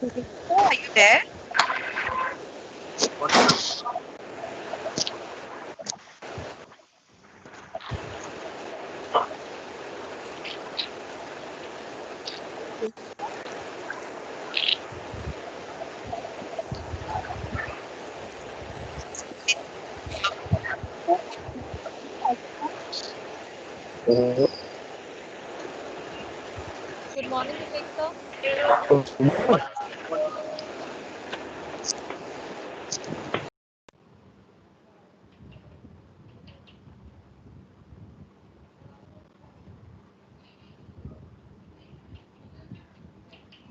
Oh, are you there? What, ma'am? Good morning, Vivek sir.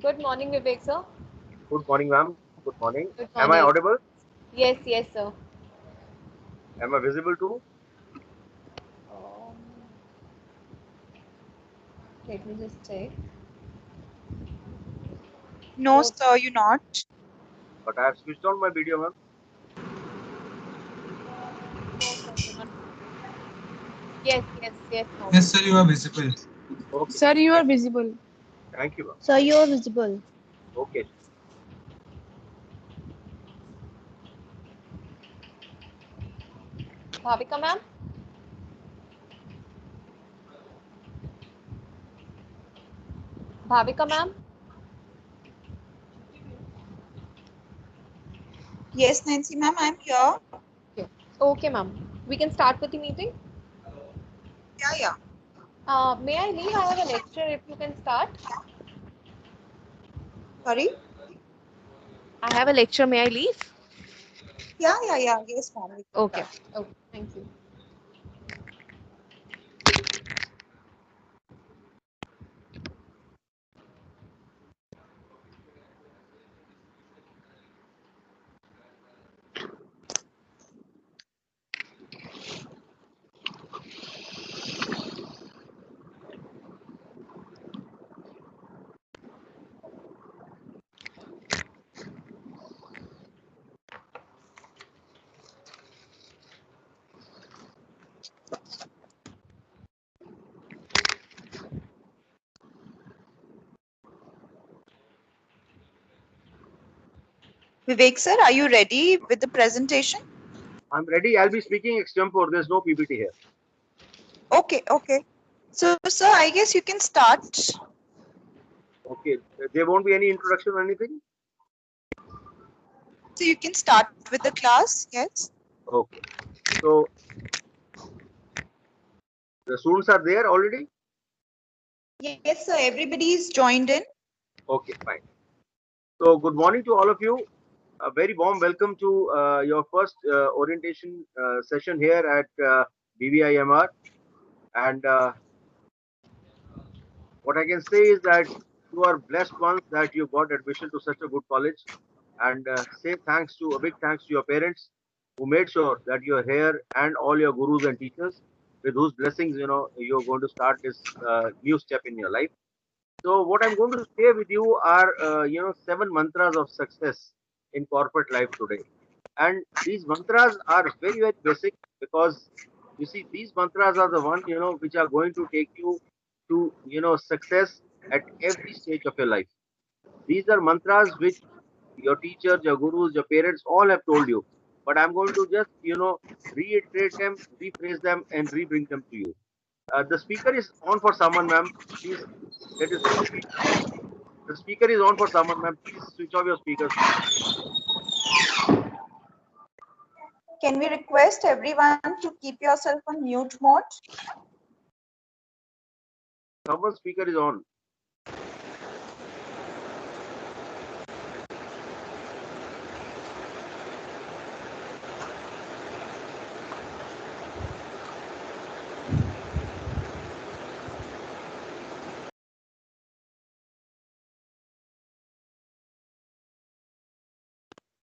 Good morning, Vivek sir. Good morning, ma'am. Good morning. Good Am I morning. audible? Yes, yes, sir. Am I visible too? Um, Let me just check. No, Oh, sir, you're not. But I have switched on my video, ma'am. no, sir, you're not. Yes, yes, yes, no. Yes, sir, you are visible. Okay. Sir, you are Thank, visible. thank you, ma'am. Sir, you are visible. Okay. Bhavika ma'am? Bhavika ma'am? Yes, Nancy ma'am, I'm here. Okay. Okay, ma'am. We can start with the meeting. Yeah. May I leave? I have a lecture if you can start. Sorry? I have a lecture. May I leave? Yeah. Yes, ma'am. we can Okay. start. Okay. Thank you. Vivek sir, are you ready with the presentation? I'm ready. I'll be speaking extempore. There's no PPT here. Okay. So, sir, I guess you can start. Okay. There won't be any introduction or anything? So you can start with the class. Yes. Okay. So the students are there already? Yes, sir. Everybody is joined in. Okay, fine. So good morning to all of you. A very warm welcome to your first orientation session here at BVIMR. And what I can say is that you are blessed ones that you got admission to such a good college. And say thanks to a big thanks to your parents who made sure that you are here, and all your gurus and teachers with whose blessings you're going to start this new step in your life. So what I'm going to share with you are 7 mantras of success in corporate life today. And these mantras are very, very basic, because you see these mantras are the one which are going to take you to success at every stage of your life. These are mantras which your teachers, your gurus, your parents all have told you. But I'm going to just reiterate them, rephrase them, and rebring them to you. The speaker is on for someone, ma'am. Please let it. The speaker is on for someone, ma'am. Please switch off your speakers, please. Can we request everyone to keep yourself on mute mode? Someone's speaker is on.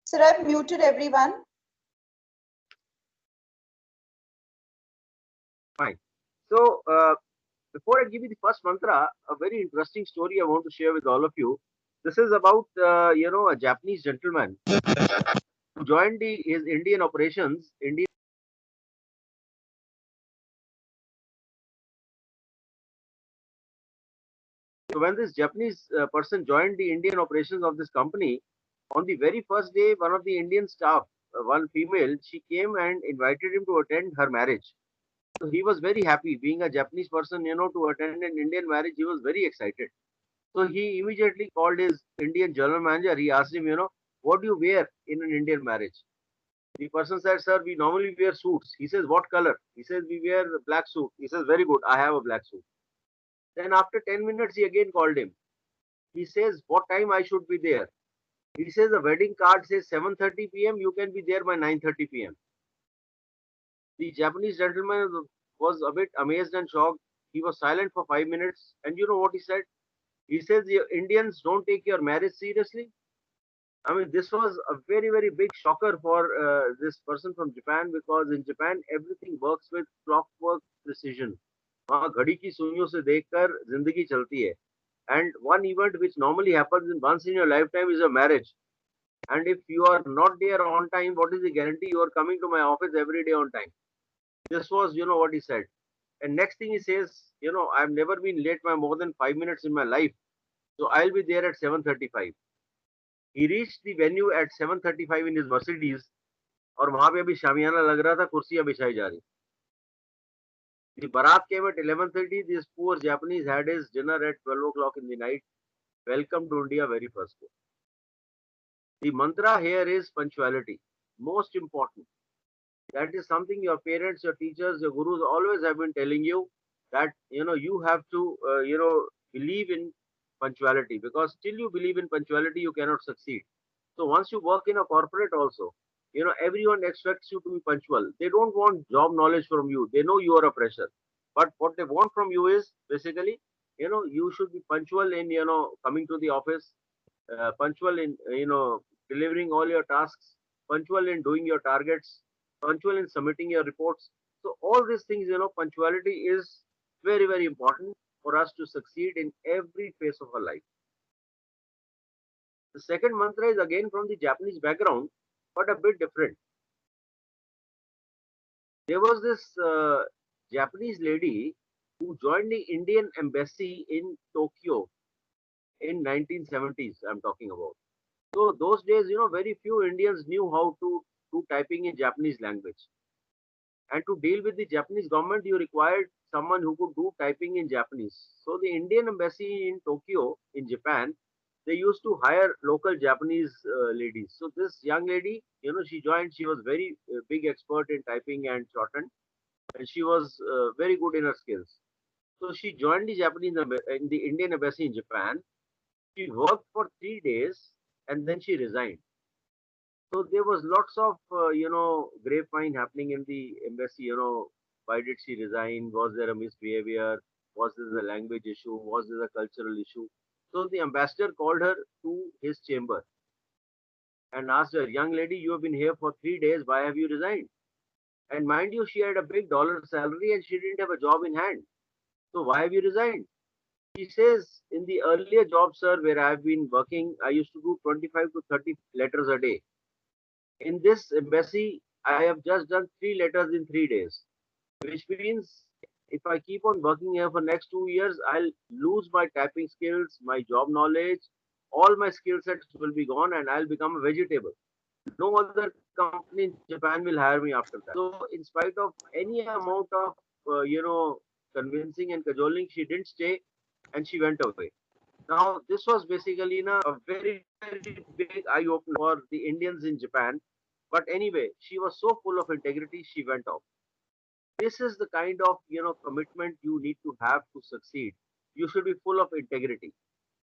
Sir, I've muted everyone. Fine. So, before I give you the first mantra, a very interesting story I want to share with all of you. This is about a Japanese gentleman who joined his Indian operations. Indian So when this Japanese person joined the Indian operations of this company, on the very first day, one of the Indian staff, one female, she came and invited him to attend her marriage. So he was very happy, being a Japanese person, to attend an Indian marriage. He was very excited. So he immediately called his Indian general manager. He asked him, what do you wear in an Indian marriage? The person said, sir, we normally wear suits. He says, what color? He says, we wear black suit. He says, very good. I have a black suit. Then after 10 minutes, he again called him. He says, what time I should be there? He says, the wedding card says 7:30 p.m. You can be there by 9:30 p.m. The Japanese gentleman was a bit amazed and shocked. He was silent for 5 minutes. And you know what he said? He says, the Indians don't take your marriage seriously. I mean, this was a very, very big shocker for this person from Japan, because in Japan, everything works with clockwork precision. वहाँ घड़ी की सुइयों से देखकर जिंदगी चलती है. And one event which normally happens in once in your lifetime is a marriage. And if you are not there on time, what is the guarantee you are coming to my office every day on time? This was, what he said. And next thing he says, I've never been late by more than 5 minutes in my life. So I'll be there at 7:35. He reached the venue at 7:35 in his Mercedes. और वहां पे अभी शामियाना लग रहा था, कुर्सियां बिछाई जा रही. The Bharat came at 11:30. This poor Japanese had his dinner at 12 o'clock in the night. Welcome to India, very first day. The mantra here is punctuality. Most important. That is something your parents, your teachers, your gurus always have been telling you, that, you have to, believe in punctuality, because till you believe in punctuality, you cannot succeed. So once you work in a corporate also, everyone expects you to be punctual. They don't want job knowledge from you. They know you are a fresher. But what they want from you is basically, you should be punctual in, coming to the office, punctual in, delivering all your tasks, punctual in doing your targets, punctual in submitting your reports. So all these things, punctuality is very, very important for us to succeed in every phase of our life. The second mantra is again from the Japanese background, but a bit different. There was this Japanese lady who joined the Indian embassy in Tokyo in 1970s, I'm talking about. So those days, very few Indians knew how to do typing in Japanese language. And to deal with the Japanese government, you required someone who could do typing in Japanese. So the Indian embassy in Tokyo, in Japan, they used to hire local Japanese ladies. So this young lady, she joined. She was very big expert in typing and shorthand, and she was very good in her skills. So she joined the in the Indian embassy in Japan. She worked for 3 days, and then she resigned. So there was lots of, grapevine happening in the embassy. Why did she resign? Was there a misbehavior? Was there a language issue? Was there a cultural issue? So the ambassador called her to his chamber and asked her, young lady, you have been here for 3 days. Why have you resigned? And mind you, she had a big dollar salary and she didn't have a job in hand. So why have you resigned? She says, in the earlier job, sir, where I've been working, I used to do 25 to 30 letters a day. In this embassy, I have just done 3 letters in 3 days, which means if I keep on working here for next 2 years, I'll lose my typing skills, my job knowledge, all my skill sets will be gone and I'll become a vegetable. No other company in Japan will hire me after that. So in spite of any amount of, convincing and cajoling, she didn't stay and she went away. Now, this was basically a very, very big eye opener for the Indians in Japan. But anyway, she was so full of integrity, she went off. This is the kind of, commitment you need to have to succeed. You should be full of integrity.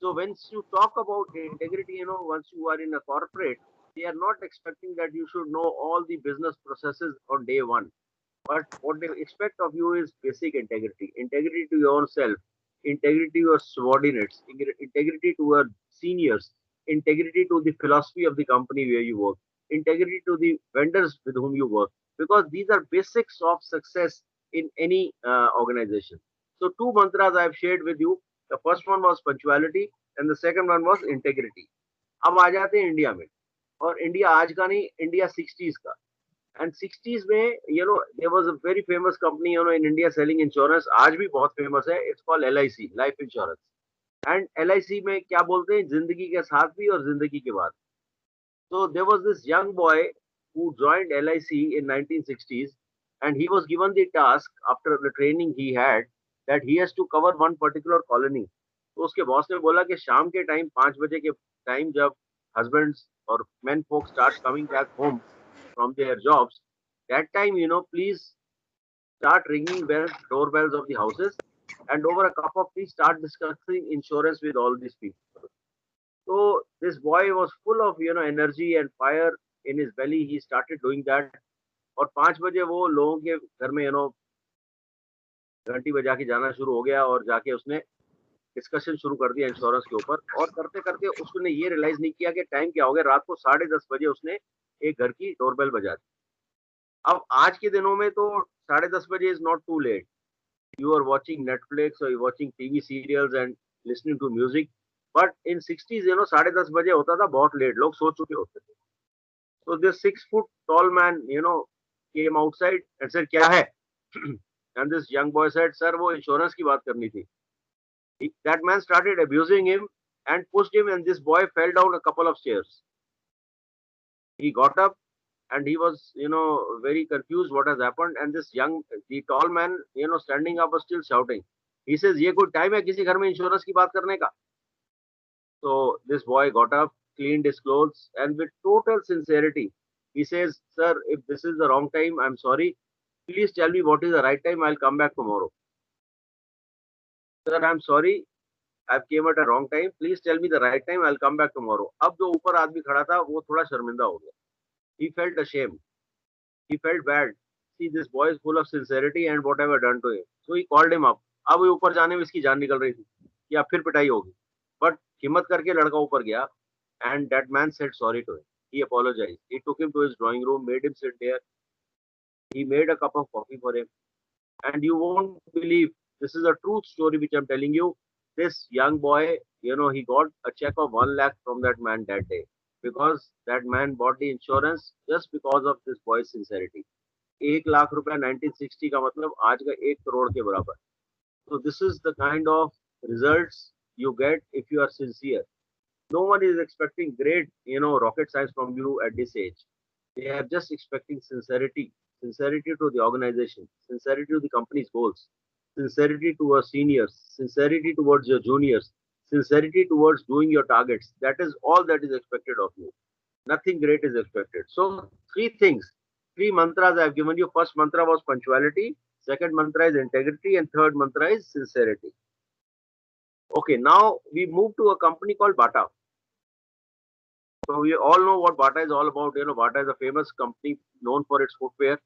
So once you talk about integrity, once you are in a corporate, they are not expecting that you should know all the business processes on day one. But what they expect of you is basic integrity, integrity to your own self, integrity to your subordinates, integrity to your seniors, integrity to the philosophy of the company where you work, integrity to the vendors with whom you work, because these are basics of success in any organization. So two mantras I have shared with you. The first one was punctuality and the second one was integrity. अब आ जाते हैं India में, और India आज का नहीं, India 60s का. And 60s में, there was a very famous company, in India selling insurance. आज भी बहुत famous है. It's called LIC, Life Insurance. And LIC में क्या बोलते हैं, जिंदगी के साथ भी और जिंदगी के बाद. So there was this young boy who joined LIC in 1960s, and he was given the task after the training he had that he has to cover one particular colony. तो उसके बॉस ने बोला कि शाम के time 5 बजे के time जब husbands or men folks start coming back home from their jobs, that time, please start ringing bells, doorbells of the houses, and over a cup of tea start discussing insurance with all these people. So this boy was full of energy and fire in his belly. He started doing that. और 5 बजे वो लोगों के घर में घंटी बजा के जाना शुरू हो गया और जाके उसने डिस्कशन शुरू कर दिया इंश्योरेंस के ऊपर. और करते करते उसने ये रियलाइज नहीं किया कि टाइम क्या हो गया. रात को 10:30 बजे उसने एक घर की डोरबेल बजा दी. अब आज के दिनों में तो 10:30 बजे is not too late. You are watching Netflix or you're watching TV serials and listening to music. But in 60s, 10:30 बजे होता था बहुत लेट. लोग सो चुके होते थे. So this 6 foot tall man, came outside and said, क्या है? And this young boy said, sir, वो इंश्योरेंस की बात करनी थी. That man started abusing him and pushed him, and this boy fell down a couple of stairs. He got up and he was, very confused what has happened. And the tall man, standing up was still shouting. He says, ये कोई time है किसी घर में insurance की बात करने का? So this boy got up, cleaned his clothes, and with total sincerity, he says, sir, if this is the wrong time, I'm sorry. Please tell me what is the right time. I'll come back tomorrow. Sir, I'm sorry. I came at a wrong time. Please tell me the right time. I'll come back tomorrow. अब जो ऊपर आदमी खड़ा था वो थोड़ा शर्मिंदा हो गया. He felt ashamed. He felt bad. See, this boy is full of sincerity and what have I done to him? So he called him up. अब वो ऊपर जाने में इसकी जान निकल रही थी कि अब फिर पिटाई होगी. But हिम्मत करके लड़का ऊपर गया and that man said sorry to him. He apologized. He took him to his drawing room, made him sit there. He made a cup of coffee for him. And you won't believe, this is a true story which I'm telling you. This young boy, he got a check of 1 lakh from that man that day. Because that man bought the insurance just because of this boy's sincerity. 1 lakh रुपया 1960 का मतलब आज का 1 करोड़ के बराबर. So this is the kind of results you get if you are sincere. No one is expecting great, rocket science from you at this age. They are just expecting sincerity to the organization, sincerity to the company's goals, sincerity to our seniors, sincerity towards your juniors, sincerity towards doing your targets. That is all that is expected of you. Nothing great is expected. So 3 mantras I have given you. First mantra was punctuality, second mantra is integrity, and third mantra is sincerity. Okay, now we move to a company called Bata. So we all know what Bata is all about. Bata is a famous company known for its footwear.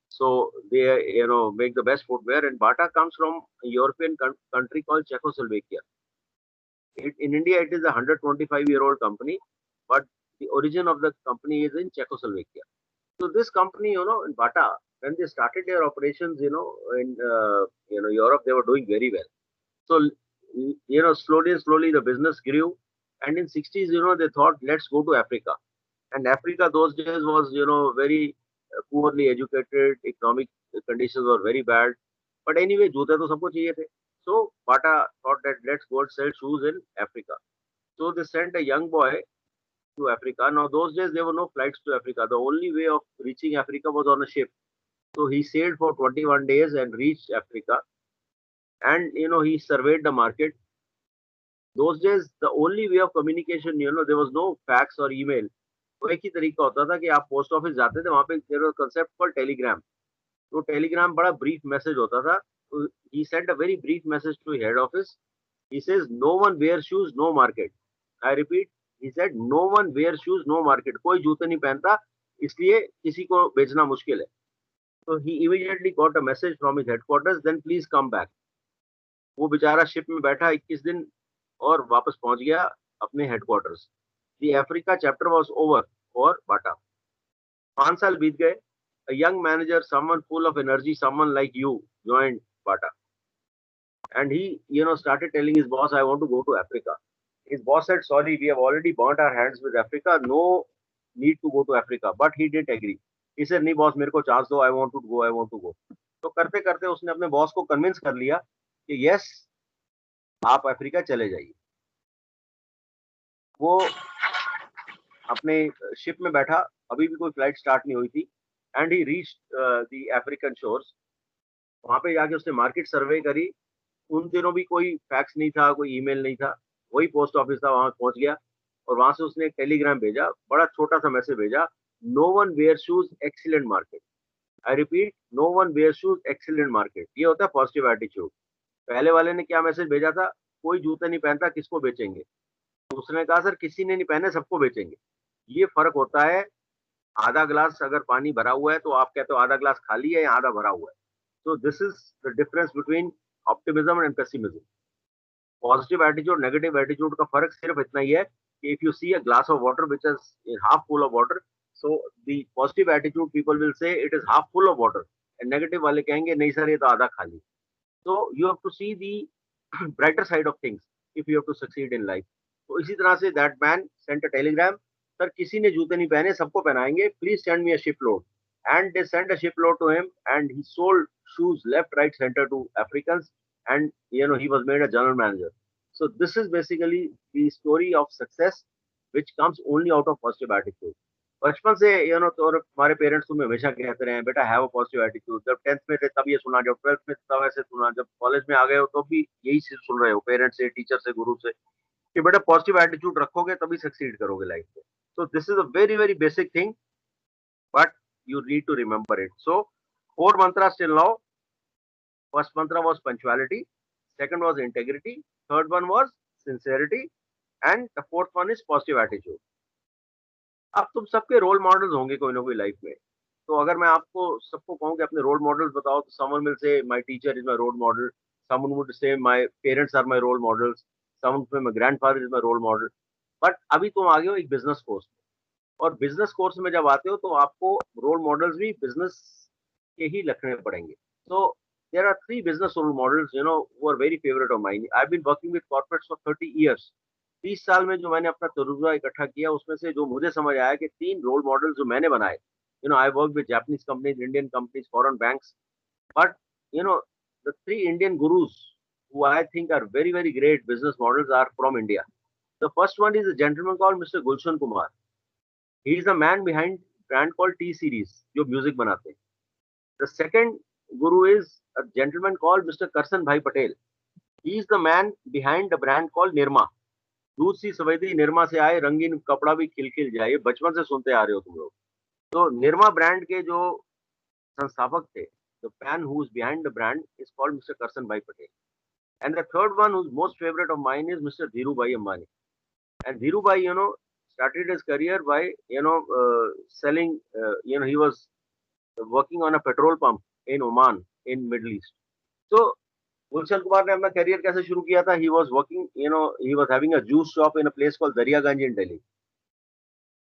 So they, make the best footwear. And Bata comes from a European country called Czechoslovakia. In India, it is a 125-year-old company, but the origin of the company is in Czechoslovakia. So this company, in Bata, when they started their operations, in Europe, they were doing very well. So, slowly and slowly the business grew. And in 60s, they thought, let's go to Africa. And Africa those days was, very poorly educated. Economic conditions were very bad. But anyway, जूते तो सबको चाहिए थे. So Bata thought that let's go and sell shoes in Africa. So they sent a young boy to Africa. Now those days there were no flights to Africa. The only way of reaching Africa was on a ship. So he sailed for 21 days and reached Africa. And he surveyed the market. Those days the only way of communication, there was no fax or email. तो एक ही तरीका होता था कि आप post office जाते थे, वहां पे there was concept called telegram. तो टेलीग्राम बड़ा ब्रीफ मैसेज होता था. तो he sent a very brief message to head office. He says no one wear shoes no market. I repeat, he said no one wear shoes no market. कोई जूते नहीं पहनता, इसलिए किसी को बेचना मुश्किल है. तो ही immediately got a message from his headquarters, then please come back. वो बेचारा शिप में बैठा 21 दिन और वापस पहुंच गया अपने headquarters. The Africa chapter was over for Bata. 5 साल बीत गए. A young manager, someone full of energy, someone like you, joined Bata. And he, started telling his boss, I want to go to Africa. His boss said, sorry, we have already burnt our hands with Africa. No need to go to Africa. But he didn't agree. He said, नहीं boss, मेरे को chance दो, I want to go. तो करते करते उसने अपने boss को कन्विंस कर लिया कि yes, आप अफ्रीका चले जाइए. वो अपने शिप में बैठा, अभी भी कोई फ्लाइट स्टार्ट नहीं हुई थी, and he reach the African shores. वहां पे जाके उसने मार्केट सर्वे करी। उन दिनों भी कोई फैक्स नहीं था, कोई ईमेल नहीं था, वही पोस्ट ऑफिस था, वहां पहुंच गया और वहां से उसने एक टेलीग्राम भेजा, बड़ा छोटा सा मैसेज भेजा, no one wear shoes excellent market. I repeat, no one wear shoes excellent market. ये होता है पॉजिटिव एटीट्यूड। पहले वाले ने क्या मैसेज भेजा था, कोई जूते नहीं पहनता, किसको बेचेंगे। दूसरे ने कहा सर किसी ने नहीं पहने, सबको बेचेंगे। ये फर्क होता है। आधा ग्लास अगर पानी भरा हुआ है तो आप कहते हो आधा ग्लास खाली है या आधा भरा हुआ है। तो this is the difference between optimism and pessimism. Positive attitude negative attitude का फर्क सिर्फ इतना ही है कि if you see a glass of water which is half full of water, so the positive attitude people will say it is half full of water, and negative वाले कहेंगे नहीं सर ये तो आधा खाली। So you have to see the brighter side of things if you have to succeed in life. तो इसी तरह से that man sent a telegram, sir किसी ने जूते नहीं पहने, सबको पहनाएंगे, please send me a shipload. And they sent a shipload to him, and he sold shoes left, right, center to Africans, and he was made a general manager. So this is basically the story of success, which comes only out of positive attitude. बचपन से तो हमारे parents तुम्हें हमेशा कहते रहे बेटा have a positive attitude. जब 10th में थे तब ये सुना, जब 12th में तब ऐसे सुना, जब कॉलेज में आ गए हो तो भी यही चीज सुन रहे हो पेरेंट्स से, टीचर से, गुरु से, कि बेटा पॉजिटिव एटीट्यूड रखोगे तभी सक्सीड करोगे लाइफ में। तो this is a very very basic thing, but you need to remember it. So 4 mantras till now. First mantra was punctuality, second was integrity, third one was sincerity, and the fourth one is positive attitude. अब तुम सबके role models होंगे कोई ना कोई life में। तो अगर मैं आपको सबको कहूँ कि अपने रोल मॉडल्स बताओ, तो someone will say my teacher is my role model, someone would say my parents are my role models, someone say my grandfather is my role model. But अभी तुम आ गए हो एक बिजनेस कोर्स में, और business course में जब आते हो तो आपको रोल मॉडल्स भी बिजनेस के ही रखने पड़ेंगे। तो there are 3 business role models who are very favourite of mine. I have been working with corporates for 30 years. 30 साल में जो मैंने अपना तजुर्बा इकट्ठा किया, उसमें से जो मुझे समझ आया कि 3 रोल मॉडल जो मैंने बनाए, I work with Japanese companies, Indian companies, foreign banks, but the 3 Indian gurus who I think are very very great business models are from India. The first one is a gentleman called Mr. Gulshan Kumar. He is the man behind brand called T Series, जो music बनाते हैं. The second guru is a gentleman called Mr. Karsan Bhai Patel. He is the man behind the brand called Nirma. दूध सी सफेदी निरमा से आए, रंगीन कपड़ा भी खिल जाए, बचपन से सुनते आ रहे हो तुम लोग। तो निरमा ब्रांड के जो संस्थापक थे, the man who is behind the brand is called Mr. Karsan Bhai Patel. And the third one who's most favorite of mine is Mr. Dhiru Bhai Ambani. And Dhiru Bhai, started his career by, selling, he was working on a petrol pump in Oman in Middle East. So Gulshan Kumar ने अपना career कैसे शुरू किया था? He was working, he was having a juice shop in a place called Dariyaganj in Delhi.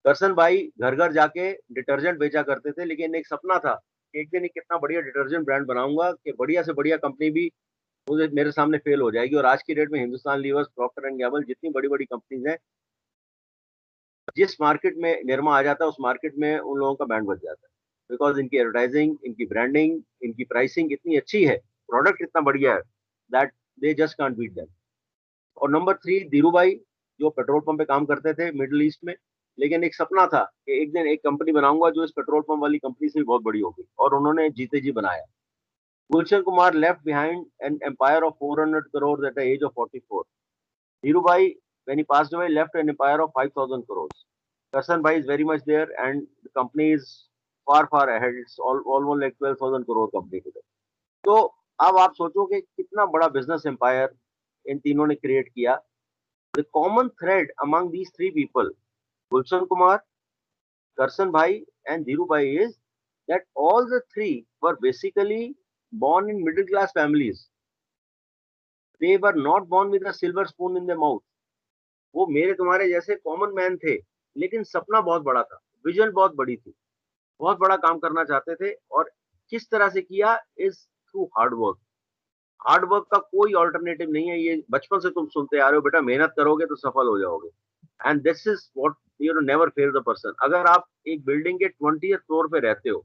करसन भाई घर घर जाके डिटर्जेंट बेचा करते थे, लेकिन एक सपना था कि एक दिन कितना बढ़िया डिटर्जेंट ब्रांड बनाऊंगा कि बढ़िया से बढ़िया कंपनी भी मुझे मेरे सामने फेल हो जाएगी। और आज की डेट में Hindustan Levers, Procter and Gamble, जितनी बड़ी बड़ी कंपनीज हैं, जिस मार्केट में निरमा आ जाता है उस मार्केट में उन लोगों का बैंड बच जाता है, बिकॉज इनकी एडवर्टाइजिंग, इनकी ब्रांडिंग, इनकी प्राइसिंग इतनी अच्छी है, प्रोडक्ट इतना बढ़िया है, that they just can't beat them. और नंबर 3 धीरू भाई, जो पेट्रोल पंप पे काम करते थे मिडिल ईस्ट में, लेकिन एक सपना था कि एक दिन एक कंपनी बनाऊंगा जो इस पेट्रोल पंप वाली कंपनी से भी बहुत बड़ी होगी, और उन्होंने जीते जी बनाया। Gulshan Kumar left behind an empire of 400 crore at the age of 44. Dhiru bhai, when he passed away, left an empire of 5,000 crores. Karsan Bhai is very much there, and the company is far far ahead. It's almost like 12,000 crore company today. तो अब आप सोचो कि कितना बड़ा business empire in तीनों ने create किया। The common thread among these 3 people, Gulshan Kumar, Karsan Bhai, and Dhiru Bhai, is that all the 3 were basically born in middle class families. They were not born with a silver spoon in their mouth. वो मेरे तुम्हारे जैसे common man थे, लेकिन सपना बहुत बड़ा था, विजन बहुत बड़ी थी, बहुत बड़ा काम करना चाहते थे। और किस तरह से किया? Is through hard work. Hard work का कोई ऑल्टरनेटिव नहीं है। ये बचपन से तुम सुनते आ रहे हो, बेटा मेहनत करोगे तो सफल हो जाओगे, and this is what never fail the person. अगर आप एक बिल्डिंग के 20th फ्लोर पे रहते हो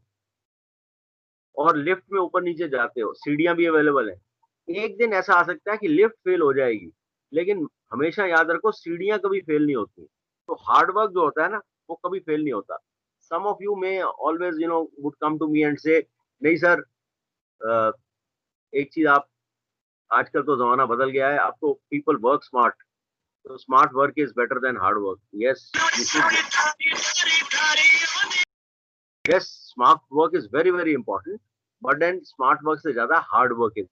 और लिफ्ट में ऊपर नीचे जाते हो, सीढ़ियां भी अवेलेबल है, एक दिन ऐसा आ सकता है कि लिफ्ट फेल हो जाएगी, लेकिन हमेशा याद रखो सीढ़ियां कभी फेल नहीं होती। तो हार्ड वर्क जो होता है ना वो कभी फेल नहीं होता. Some of you may always would come to me and say नहीं सर, एक चीज आप, आजकल तो जमाना बदल गया है, अब तो पीपल वर्क स्मार्ट, तो smart work is better than hard work. Yes, yes, smart work is very very important, but then smart work से ज्यादा hard work is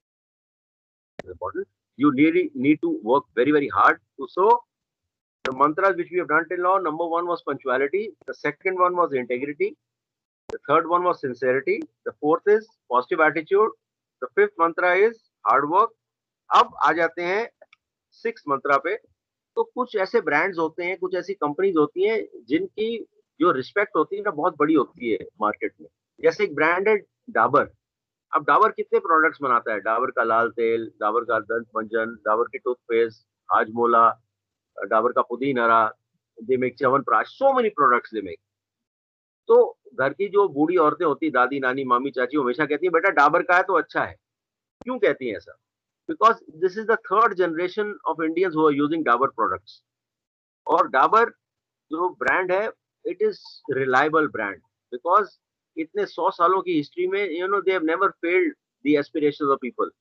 important. You need to work very very hard. So the mantras which we have done till now, number one was punctuality, the second one was integrity, the third one was sincerity, the fourth is positive attitude, the fifth mantra is hard work. अब आ जाते हैं six मंत्रा पे. तो कुछ ऐसे brands होते हैं, कुछ ऐसी कंपनीज होती हैं जिनकी जो रिस्पेक्ट होती है ना बहुत बड़ी होती है मार्केट में. जैसे एक ब्रांड है डाबर. अब डाबर कितने प्रोडक्ट्स बनाता है? डाबर का लाल तेल, डाबर का दंत मंजन, डाबर की टूथपेस्ट, हाजमोला, डाबर का पुदीन हरा, they make chyawanprash, so many products they make. तो घर की जो बूढ़ी औरतें होती, दादी नानी मामी चाची, हमेशा कहती है बेटा डाबर का है तो अच्छा है. क्यों कहती हैं ऐसा? Because this is the third generation of Indians who are using Dabur products. और डाबर जो ब्रांड है, it is reliable brand, because इतने 100 सालों की हिस्ट्री में they have never failed the aspirations of people.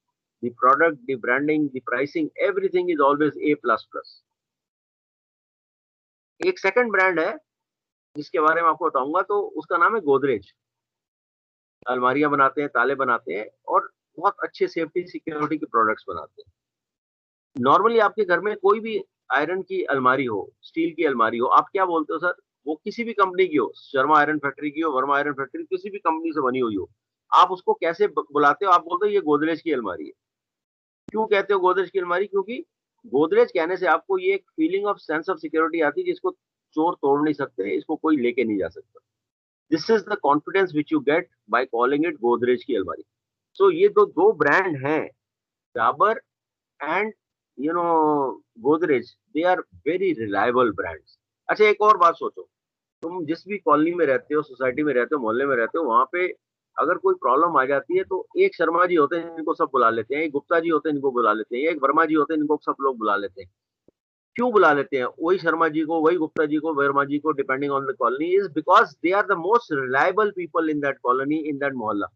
The product, the branding, the pricing, everything is always A++. एक second brand है जिसके बारे में आपको बताऊंगा, तो उसका नाम है गोदरेज. अलमारियां बनाते हैं, ताले बनाते हैं और बहुत अच्छे सेफ्टी सिक्योरिटी के प्रोडक्ट्स बनाते हैं. नॉर्मली आपके घर में कोई भी आयरन की अलमारी हो, स्टील की अलमारी हो, आप क्या बोलते हो सर? वो किसी भी कंपनी की हो, शर्मा आयरन फैक्ट्री की हो, वर्मा आयरन फैक्ट्री, किसी भी कंपनी से बनी हुई हो, आप उसको कैसे बुलाते हो? आप बोलते हो ये गोदरेज की अलमारी है. क्यों कहते हो गोदरेज की अलमारी? क्योंकि गोदरेज कहने से आपको ये एक feeling of sense of security आती है जिसको चोर तोड़ नहीं सकते, इसको कोई लेके नहीं जा सकता. This is the confidence which you get by calling it Godrej की अलमारी. सो ये दो ब्रांड हैं, Dabur and Godrej, they are very reliable brands. अच्छा, एक और बात सोचो, तुम जिस भी कॉलोनी में रहते हो, सोसाइटी में रहते हो, मोहल्ले में रहते हो, वहां पे अगर कोई प्रॉब्लम आ जाती है तो एक शर्मा जी होते हैं जिनको सब बुला लेते हैं, एक गुप्ता जी होते हैं जिनको बुला लेते हैं, एक वर्मा जी होते हैं जिनको सब लोग बुला लेते हैं. क्यों बुला लेते हैं वही शर्मा जी को, वही गुप्ता जी को, वर्मा जी को, depending on the colony? Is because they are the most reliable people in that colony, in that mohalla.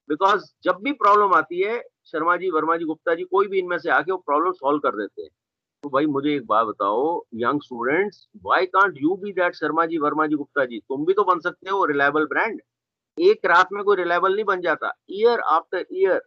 Because जब भी प्रॉब्लम आती है, शर्मा जी, वर्मा जी, गुप्ता जी, कोई भी इनमें से आके वो प्रॉब्लम सॉल्व कर देते हैं. तो भाई मुझे एक बात बताओ, young students, why can't you be that Sharma ji, Verma ji, Gupta ji? तुम भी तो बन सकते हो रिलायबल ब्रांड. एक रात में कोई रिलायबल नहीं बन जाता. Year after year,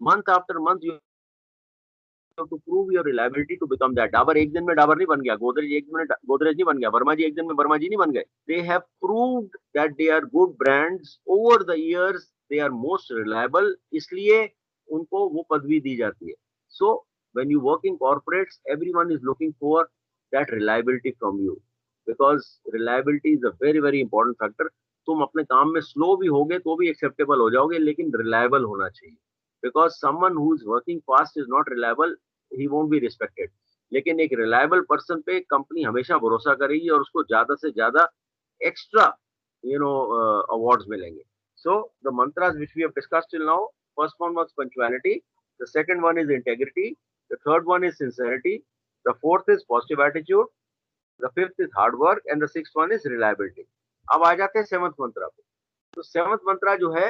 month after month, you have to prove your reliability to become that. Dabur एक दिन में डाबर नहीं बन गया, गोदरेज एक दिन में गोदरेज नहीं बन गया, वर्मा जी एक दिन में वर्मा जी नहीं बन गए. They have proved that they are good brands over the years, they are most reliable, इसलिए उनको वो पदवी दी जाती है. सो when you work in corporates, everyone is looking for that reliability from you, because reliability is a very very important factor. तुम अपने काम में स्लो भी होगे तो भी एक्सेप्टेबल हो जाओगे, लेकिन रिलायबल होना चाहिए. Because someone who is working fast is not reliable, he won't be respected. लेकिन एक रिलायबल पर्सन पे कंपनी हमेशा भरोसा करेगी और उसको ज्यादा से ज्यादा एक्स्ट्रा अवार्ड्स मिलेंगे. So the mantras which we have discussed till now, first one was punctuality, the second one is integrity, the third one is sincerity, the fourth is positive attitude, the fifth is hard work, and the sixth one is reliability. अब आ जाते हैं seventh मंत्रा पे. तो seventh मंत्रा जो है,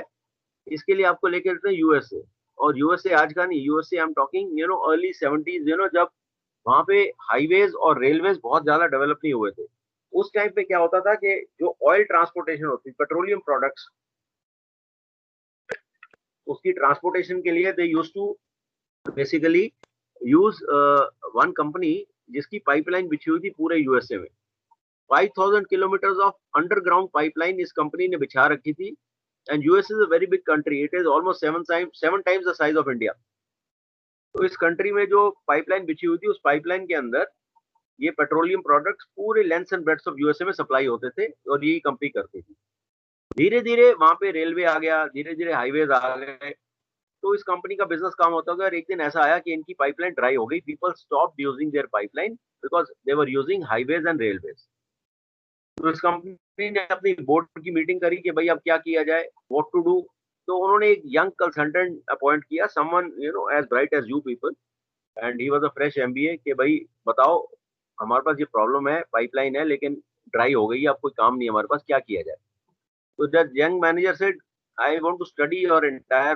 इसके लिए आपको लेके चलते हैं यूएसए. और यूएसए आज का नहीं, USA I am talking early 70s, जब वहां पे हाईवेज और रेलवेज बहुत ज्यादा डेवलप नहीं हुए थे. उस टाइम पे क्या होता था कि जो ऑयल ट्रांसपोर्टेशन होती, पेट्रोलियम प्रोडक्ट्स, उसकी ट्रांसपोर्टेशन के लिए they used to basically use one company जिसकी पाइपलाइन बिछी हुई थी पूरे यूएसए में. 5000 किलोमीटर ऑफ अंडरग्राउंड पाइपलाइन इस कंपनी ने बिछा रखी थी. And US is a very big country, it is almost 7 times the size of India. तो इस कंट्री में जो पाइपलाइन बिछी हुई थी, उस पाइपलाइन के अंदर ये पेट्रोलियम प्रोडक्ट्स पूरे length and breadth of USA में सप्लाई होते थे और यही कंपनी करती थी. धीरे धीरे वहां पे रेलवे आ गया, धीरे धीरे हाईवेज आ गए, तो इस कंपनी का बिजनेस काम होता गया. और एक दिन ऐसा आया कि इनकी पाइपलाइन ड्राई हो गई. People stopped using their pipeline because they were using highways and railways. तो इस कंपनी ने अपनी बोर्ड की मीटिंग करी कि भाई अब क्या किया जाए, व्हाट टू डू. तो उन्होंने एक यंग कंसल्टेंट अपॉइंट किया, someone as bright as you people, and he was a fresh MBA, कि भाई बताओ हमारे पास ये प्रॉब्लम है, पाइपलाइन है लेकिन ड्राई हो गई है, अब कोई काम नहीं है हमारे पास, क्या किया जाए? तो that young manager said, I want to study your entire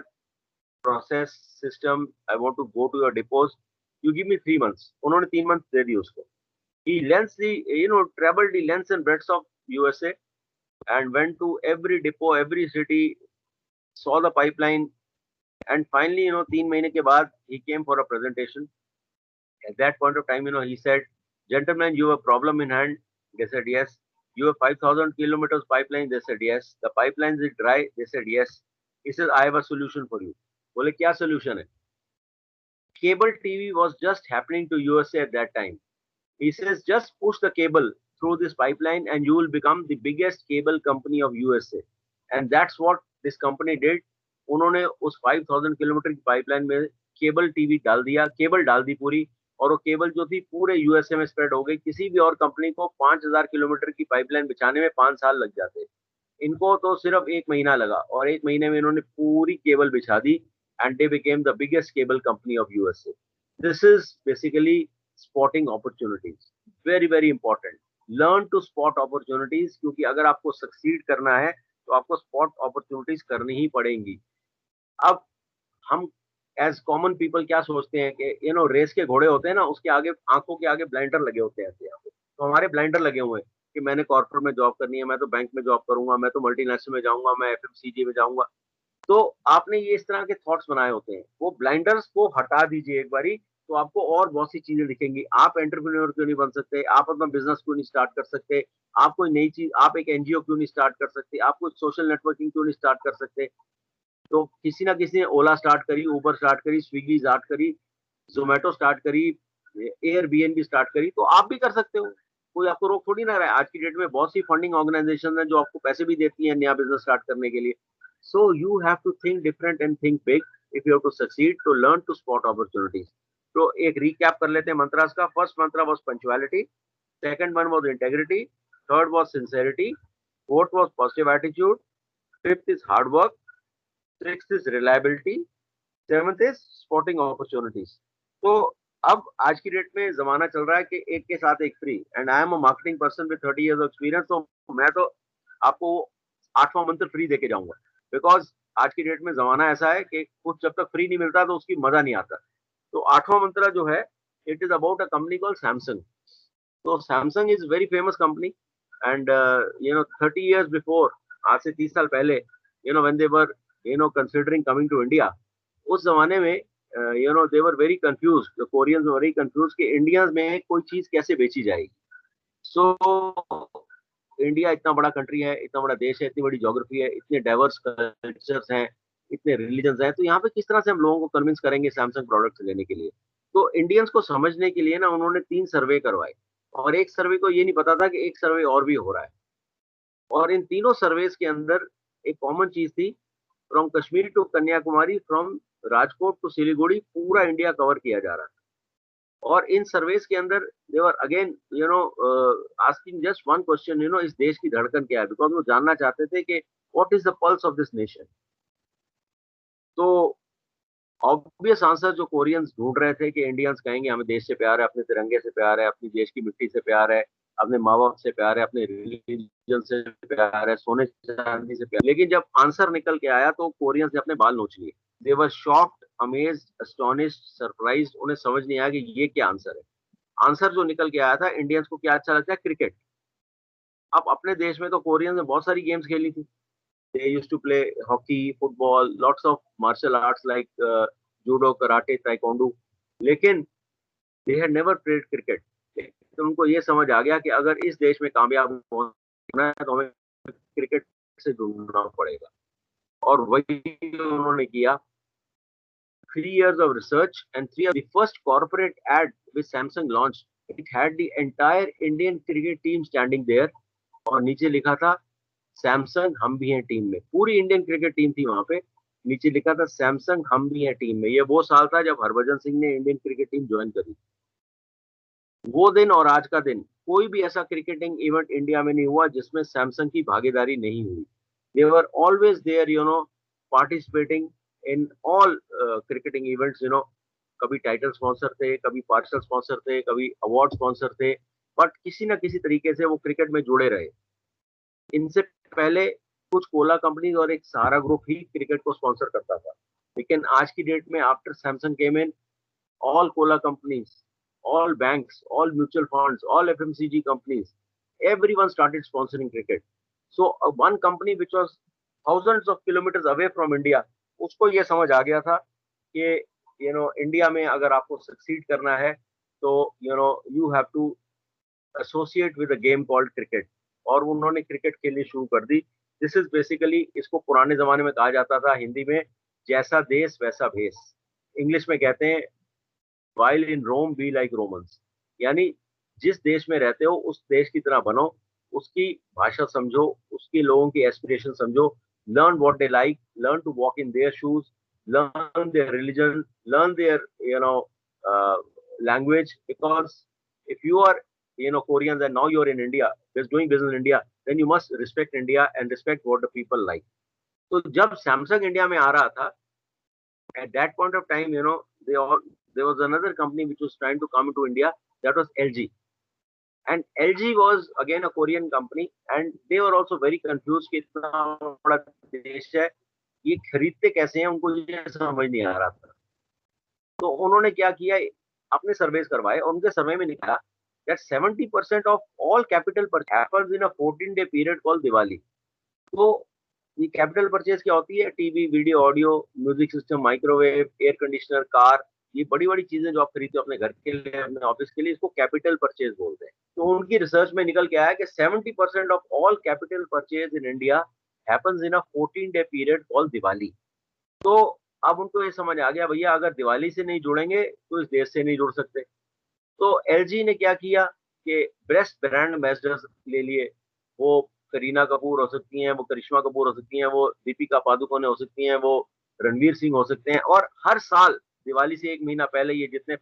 process system, I want to go to your depots, you give me 3 months। उन्होंने 3 months दे दी उसको। he lens the traveled the lengths and breadths of USA and went to every depot, every city, saw the pipeline, and finally 3 महीने के बाद he came for a presentation. At that point of time, he said, gentlemen, you have a problem in hand. They said yes. You have 5,000 kilometers pipeline. They said yes. The pipeline is dry. They said yes. He said, I have a solution for you. बोले क्या solution है? Cable TV was just happening to USA at that time. He says, just push the cable through this pipeline and you will become the biggest cable company of USA. And that's what this company did. उन्होंने उस 5,000 kilometre की pipeline में cable TV डाल दिया, cable डाल दी पूरी, और वो केबल जो थी पूरे यूएसए में स्प्रेड हो गई। किसी भी और कंपनी को 5,000 किलोमीटर की पाइपलाइन बिछाने में 5 साल लग जाते, इनको तो सिर्फ 1 महीना लगा, और 1 महीने में इन्होंने पूरी केबल बिछा दी, and they became the biggest cable company of USA. This is basically spotting opportunities, very very important. Learn to spot opportunities, क्योंकि अगर आपको सक्सीड करना है तो आपको स्पॉट अपॉर्चुनिटीज करनी ही पड़ेंगी। अब हम एज कॉमन पीपल क्या सोचते हैं कि रेस के घोड़े होते हैं ना, उसके आगे आंखों के आगे ब्लाइंडर लगे होते हैं ऐसे यहाँ पे, तो हमारे ब्लाइंडर लगे हुए हैं कि मैंने कॉर्पोरेट में जॉब करनी है, मैं तो बैंक में जॉब करूंगा, मैं तो मल्टीनेशनल में जाऊंगा, मैं एफएमसीजी में जाऊंगा। तो आपने ये इस तरह के थॉट्स बनाए होते हैं, वो ब्लाइंडर्स को हटा दीजिए एक बारी, तो आपको और बहुत सी चीजें दिखेंगी। आप एंटरप्रेन्योर क्यों नहीं बन सकते? आप अपना बिजनेस क्यों नहीं स्टार्ट कर सकते? आप कोई नई चीज, आप एक एनजीओ क्यों नहीं स्टार्ट कर सकते? आप कोई सोशल नेटवर्किंग क्यों नहीं स्टार्ट कर सकते? तो किसी ना किसी ने ओला स्टार्ट करी, उबर स्टार्ट करी, स्विगी स्टार्ट करी, जोमेटो स्टार्ट करी, एयरबीएनबी स्टार्ट करी, तो आप भी कर सकते हो। कोई आपको रोक थोड़ी ना रहा है। आज की डेट में बहुत सी फंडिंग ऑर्गेनाइजेशन है जो आपको पैसे भी देती है नया बिजनेस स्टार्ट करने के लिए। So you have to think different and think big if you have to succeed, to learn to spot opportunities. तो एक recap कर लेते हैं मंत्रास का। First mantra was punctuality, second one was integrity, third was sincerity, fourth was positive attitude, fifth is hard work, sixth is reliability, seventh is spotting opportunities. तो अब आज की डेट में जमाना चल रहा है कि एक के साथ एक free, and I am a marketing person with 30 years of experience, तो मैं तो आपको 8वां मंत्र फ्री देके जाऊंगा, बिकॉज आज की डेट में जमाना ऐसा है कि कुछ जब तक फ्री नहीं मिलता तो उसकी मजा नहीं आता। तो 8वां मंत्र जो है, it is about a company called Samsung. तो Samsung is very famous company, and 30 years before, आज से 30 साल पहले, when they were considering coming to India, उस जमाने में they were very confuse, the Koreans were very confuse कि India में कोई चीज कैसे बेची जाएगी। सो इंडिया इतना बड़ा कंट्री है, इतना बड़ा देश है, इतनी बड़ी ज्योग्राफी है, इतने डाइवर्स कल्चर्स हैं, इतने रिलीजन्स हैं, तो यहाँ पे किस तरह से हम लोगों को कन्विंस करेंगे सैमसंग प्रोडक्ट्स लेने के लिए? तो इंडियंस को समझने के लिए ना उन्होंने 3 सर्वे करवाए, और एक सर्वे को ये नहीं पता था कि एक सर्वे और भी हो रहा है। और इन तीनों सर्वेस के अंदर एक कॉमन चीज थी, from Kashmir to Kanyakumari, from Rajkot to Siliguri, पूरा इंडिया कवर किया जा रहा है। और इन सर्वेस के अंदर they were again asking just one question, इस देश की धड़कन क्या है, बिकॉज वो जानना चाहते थे कि what is the pulse of this nation. तो ऑब्वियस आंसर जो कोरियंस ढूंढ रहे थे कि इंडियंस कहेंगे हमें देश से प्यार है, अपने तिरंगे से प्यार है, अपनी देश की मिट्टी से प्यार है, अपने माँ बाप से प्यार है, अपने रिलीजन से प्यार है, सोने चांदी से प्यार। लेकिन जब आंसर निकल के आया तो कोरियंस ने अपने बाल नोच लिए। They were shocked, amazed, astonished, surprised. उन्हें समझ नहीं आया कि ये क्या आंसर है। आंसर जो निकल के आया था, इंडियंस को क्या अच्छा लगता है? क्रिकेट। अब अपने देश में तो कोरियंस ने बहुत सारी गेम्स खेली थी। They used to play hockey, football, lots of martial arts like judo, karate, taekwondo. लेकिन they had never played cricket. तो उनको ये समझ आ गया कि अगर इस देश में कामयाब होना है तो हमें क्रिकेट से जुड़ना पड़ेगा, और वही उन्होंने किया। 3 years of research and the first corporate ad which Samsung launched, it had the entire Indian cricket team standing there, और नीचे लिखा था सैमसंग हम भी हैं टीम में। पूरी इंडियन क्रिकेट टीम थी वहां पे, नीचे लिखा था सैमसंग हम भी हैं टीम में। ये वो साल था जब हरभजन सिंह ने इंडियन क्रिकेट टीम ज्वाइन करी। वो दिन और आज का दिन, कोई भी ऐसा क्रिकेटिंग इवेंट इंडिया में नहीं हुआ जिसमें सैमसंग की भागीदारी नहीं हुई। They were always there, participating in all cricketing events. कभी टाइटल स्पॉन्सर थे, कभी पार्सल स्पॉन्सर थे, कभी अवार्ड स्पॉन्सर थे, बट किसी ना किसी तरीके से वो क्रिकेट में जुड़े रहे। इनसे पहले कुछ कोला कंपनीज और एक सहारा ग्रुप ही क्रिकेट को स्पॉन्सर करता था, लेकिन आज की डेट में after Samsung came in, all cola companies, all banks, all mutual funds, all FMCG companies, everyone started sponsoring cricket. So one company which was thousands of kilometers away from India, उसको ये समझ आ गया था कि India में अगर आपको succeed करना है तो you have to associate with a game called cricket, और उन्होंने क्रिकेट खेलनी शुरू कर दी। दिस इज बेसिकली, इसको पुराने जमाने में कहा जाता था हिंदी में, जैसा देश वैसा भेष। इंग्लिश में कहते हैं while in Rome be like Romans, यानी जिस देश में रहते हो उस देश की तरह बनो, उसकी भाषा समझो, उसके लोगों की एस्पिरेशन समझो, learn what they like, learn to walk in their shoes, learn their religion, learn their language, because if you are Koreans and now you're in India, just doing business in India, then you must respect India and respect what the people like. तो जब Samsung India में आ रहा था, at that point of time, there was another company which was trying to come into India, that was LG. And LG was again a Korean company, and they were also very confused कि इतना बड़ा देश है, ये खरीदते कैसे हैं, उनको ये समझ नहीं आ रहा था। तो उन्होंने क्या किया, अपने सर्वेस करवाए और उनके सर्वे में निकला that 70% of all capital purchase happens in a 14-day period called Diwali. तो ये कैपिटल परचेज क्या होती है? TV, video, audio, music system, microwave, air conditioner, car, ये बड़ी बड़ी चीजें जो आप खरीदते हो अपने घर के लिए, अपने ऑफिस के लिए, इसको कैपिटल परचेज बोलते हैं। तो उनकी रिसर्च में निकल के आया कि 70% of all capital purchase in India happens in a 14-day period called Diwali. तो अब उनको ये समझ आ गया, भैया अगर दिवाली से नहीं जुड़ेंगे तो इस देश से नहीं जुड़ सकते। तो एलजी ने क्या किया कि बेस्ट ब्रांड एम्बेसडर्स ले लिए। वो करीना कपूर हो सकती हैं, वो करिश्मा कपूर हो सकती हैं, वो दीपिका पादुकोण हो सकती हैं, वो रणवीर सिंह हो सकते हैं, और हर साल दिवाली से एक महीना पहले ये जितने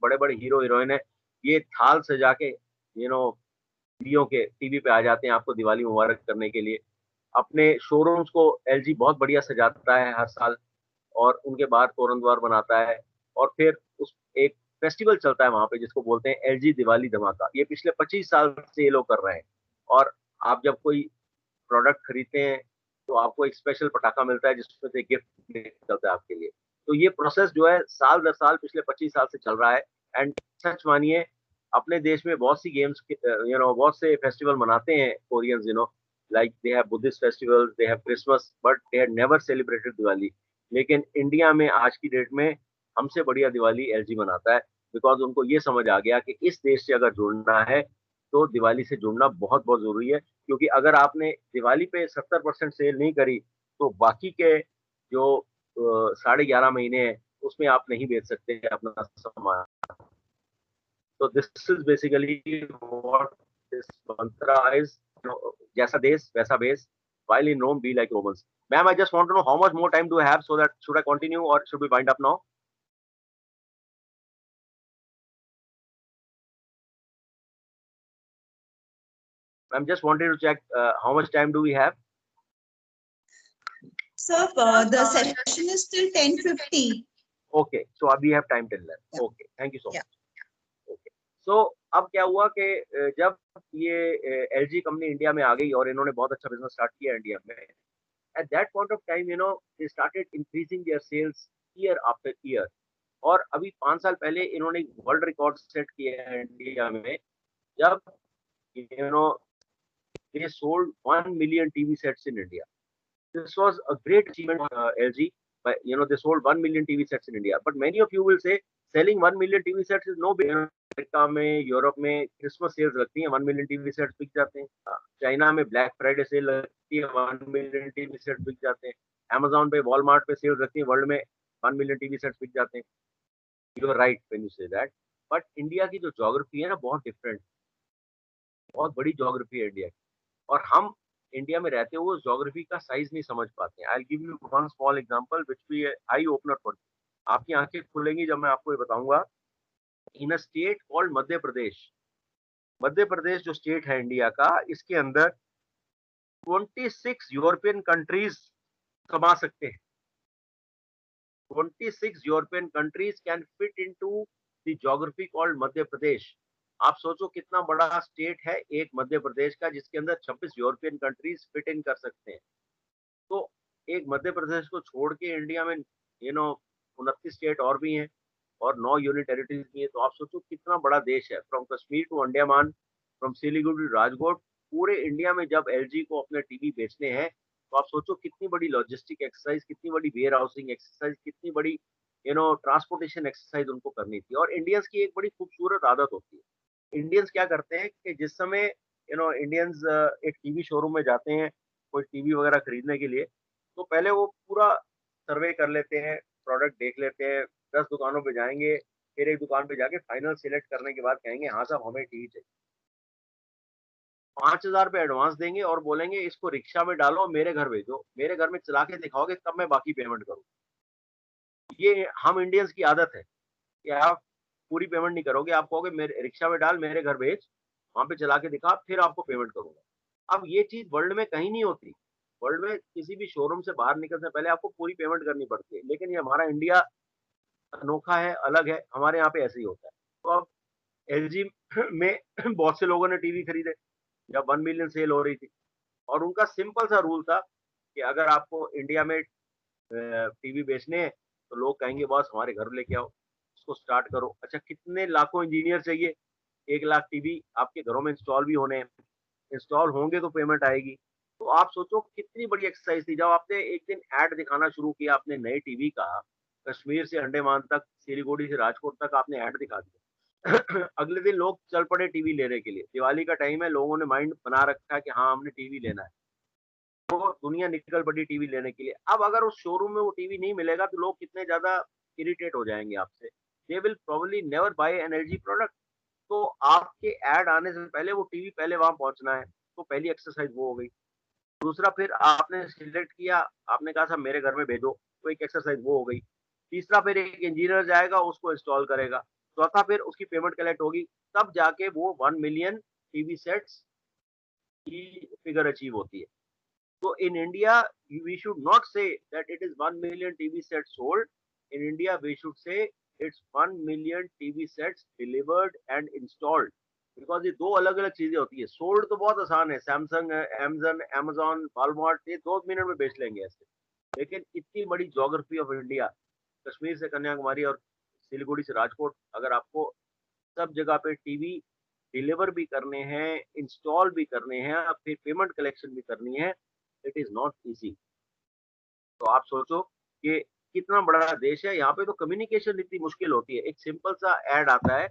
बड़े बड़े हीरो हीरोइन है, ये थाल सजा के दियों के टीवी पे आ जाते हैं आपको दिवाली मुबारक करने के लिए। अपने शोरूम्स को एलजी बहुत बढ़िया सजाता है हर साल, और उनके बाहर तोरण द्वार बनाता है, और फिर उस एक फेस्टिवल चलता है वहां पे जिसको बोलते हैं एलजी दिवाली धमाका। ये पिछले 25 साल से ये लोग कर रहे हैं, और आप जब कोई प्रोडक्ट खरीदते हैं तो आपको एक स्पेशल पटाखा मिलता है जिसमें से गिफ्ट निकलता है आपके लिए। तो ये प्रोसेस जो है साल दर साल पिछले 25 साल से चल रहा है। एंड सच मानिए, अपने देश में बहुत सी गेम्स बहुत से फेस्टिवल मनाते हैं Koreans, like they have Buddhist festivals, they have Christmas, but they had never celebrated Diwali. लेकिन इंडिया में आज की डेट में हमसे बढ़िया दिवाली एलजी मनाता है, बिकॉज उनको ये समझ आ गया कि इस देश से अगर जुड़ना है तो दिवाली से जुड़ना बहुत बहुत जरूरी है, क्योंकि अगर आपने दिवाली पे 70% सेल नहीं करी तो बाकी के जो 11.5 महीने हैं उसमें आप नहीं बेच सकते अपना सामान। तो this is basically what this Mantra is, जैसा देश वैसा भेष, while in Rome be like Romans. Ma'am, I just want to know how much more time do I have, so that should I continue or should we wind up now? I'm just wanted to check how much time do we have? Sir, the session is till 10:50. Okay, so we have time till then. Yeah. Okay, thank you so Yeah. much. Okay, so अब क्या हुआ कि जब ये LG company India में आ गई और इन्होंने बहुत अच्छा बिजनेस स्टार्ट किया इंडिया में, at that point of time, they started increasing their sales year after year. और अभी 5 साल पहले इन्होंने वर्ल्ड रिकॉर्ड सेट किया है इंडिया में, जब they sold 1 million TV sets in India. This was a great achievement for LG, but they sold 1 million TV sets in India. But many of you will say selling 1 million TV sets is no big. America में, Europe में Christmas sales लगती हैं, 1 million TV sets बिक जाते हैं। China में black Friday sale लगती है, 1 मिलियन टीवी सेट्स बिक जाते हैं। अमेज़न पे, वॉलमार्ट पे सेल्स लगती है, वर्ल्ड में 1 मिलियन टीवी सेट्स बिक जाते हैं। You are right when you say that, but India की जो ज्योग्राफी है ना, बहुत डिफरेंट, बहुत बड़ी ज्योग्राफी है इंडिया की, और हम इंडिया में रहते हुए ज्योग्राफी का साइज नहीं समझ पाते हैं। I give you one small example which be eye opener for you. आपकी आंखें खुलेंगी जब मैं आपको ये बताऊंगा। इन अ स्टेट कॉल्ड मध्य प्रदेश, मध्य प्रदेश जो स्टेट है इंडिया का, इसके अंदर 26 यूरोपियन कंट्रीज समा सकते हैं। 26 European countries can fit into the geography called Madhya Pradesh. आप सोचो कितना बड़ा स्टेट है एक मध्य प्रदेश का, जिसके अंदर 26 यूरोपियन कंट्रीज फिट इन कर सकते हैं। तो एक मध्य प्रदेश को छोड़ के इंडिया में 29 स्टेट और भी हैं और 9 यूनियन टेरिटरीज भी हैं। तो आप सोचो कितना बड़ा देश है, from Kashmir to Andaman, from Siliguri to Rajkot. पूरे इंडिया में जब एलजी को अपने टीवी बेचने हैं, तो आप सोचो कितनी बड़ी लॉजिस्टिक एक्सरसाइज, कितनी बड़ी वेयर हाउसिंग एक्सरसाइज, कितनी बड़ी ट्रांसपोर्टेशन एक्सरसाइज उनको करनी थी। और इंडियंस की एक बड़ी खूबसूरत आदत होती है, इंडियंस क्या करते हैं कि जिस समय इंडियंस एक टीवी शोरूम में जाते हैं कोई टीवी वगैरह खरीदने के लिए, तो पहले वो पूरा सर्वे कर लेते हैं, प्रोडक्ट देख लेते हैं, 10 दुकानों पे जाएंगे, फिर एक दुकान पे जाके फाइनल सिलेक्ट करने के बाद कहेंगे हाँ साहब हमें टीवी चाहिए। 5,000 रुपये एडवांस देंगे और बोलेंगे इसको रिक्शा में डालो, मेरे घर भेजो, मेरे घर में चला के दिखाओगे तब मैं बाकी पेमेंट करूँ। ये हम इंडियंस की आदत है कि आप पूरी पेमेंट नहीं करोगे, आप कहोगे मेरे रिक्शा में डाल, मेरे घर भेज, वहां पे चला के दिखा, फिर आपको पेमेंट करूंगा। अब ये चीज वर्ल्ड में कहीं नहीं होती। वर्ल्ड में किसी भी शोरूम से बाहर निकलने से पहले आपको पूरी पेमेंट करनी पड़ती है, लेकिन ये हमारा इंडिया अनोखा है, अलग है, हमारे यहाँ पे ऐसे ही होता है। तो अब एलजी में बहुत से लोगों ने टीवी खरीदे जब 1 मिलियन सेल हो रही थी, और उनका सिंपल सा रूल था कि अगर आपको इंडिया में टीवी बेचने हैं तो लोग कहेंगे बस हमारे घर लेके आओ, उसको स्टार्ट करो। अच्छा कितने लाखों इंजीनियर चाहिए, 1 लाख टीवी आपके घरों में इंस्टॉल भी होने हैं, इंस्टॉल होंगे तो पेमेंट आएगी। तो आप सोचो कितनी बड़ी एक्सरसाइज थी। जब आपने एक दिन ऐड दिखाना शुरू किया अपने नए टीवी का, कश्मीर से अंडमान तक, सिलीगुड़ी से राजकोट तक आपने ऐड दिखा दिया अगले दिन लोग चल पड़े टीवी लेने के लिए। दिवाली का टाइम है, लोगों ने माइंड बना रखा है कि हाँ हमने टीवी लेना है, तो दुनिया निकल पड़ी टीवी लेने के लिए। अब अगर उस शोरूम में वो टीवी नहीं मिलेगा तो लोग कितने ज्यादा इरिटेट हो जाएंगे आपसे। They will probably never buy an LG product. तो आपके ऐड आने से पहले वो टीवी पहले वहां पहुंचना है, तो पहली एक्सरसाइज वो हो गई। दूसरा, फिर आपने सिलेक्ट किया, आपने कहा साहब मेरे घर में भेजो, तो एक एक्सरसाइज वो हो गई। तीसरा, फिर एक इंजीनियर जाएगा उसको इंस्टॉल करेगा। चौथा, फिर उसकी पेमेंट कलेक्ट होगी, तब जाके वो 1 मिलियन टीवी सेट्स की फिगर अचीव होती है। So in India, we should not say that it is 1 million TV sets sold. In India, we should say it's 1 million TV sets delivered and installed. Because ये दो अलग अलग चीजें होती है। सोल्ड तो बहुत आसान है, सैमसंग, अमेजॉन, वॉलमार्ट, ये 2 मिनट में बेच लेंगे ऐसे। लेकिन इतनी बड़ी ज्योग्राफी ऑफ इंडिया, कश्मीर से कन्याकुमारी और सिलीगुड़ी से राजकोट, अगर आपको सब जगह पे टीवी डिलीवर भी करने हैं, इंस्टॉल भी करने हैं, और फिर पेमेंट कलेक्शन भी करनी है, इट इज नॉट इजी। तो आप सोचो कि कितना बड़ा देश है, यहाँ पे तो कम्युनिकेशन इतनी मुश्किल होती है। एक सिंपल सा एड आता है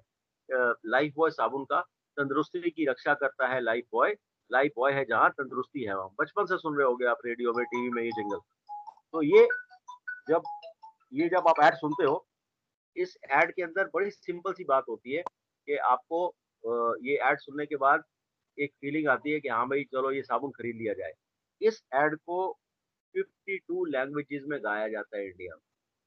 लाइफ बॉय साबुन का, तंदुरुस्ती की रक्षा करता है लाइफ बॉय, लाइफ बॉय है जहाँ तंदुरुस्ती है वहाँ। बचपन से सुन रहे होगे आप रेडियो में, टीवी में ये जिंगल। तो जब जब आप ऐड सुनते हो, इस ऐड के अंदर बड़ी सिंपल सी बात होती है कि आपको ये ऐड सुनने के बाद एक फीलिंग आती है कि हाँ भाई चलो ये साबुन खरीद लिया जाए। इस ऐड को 52 लैंग्वेजेस में गाया जाता है इंडिया में,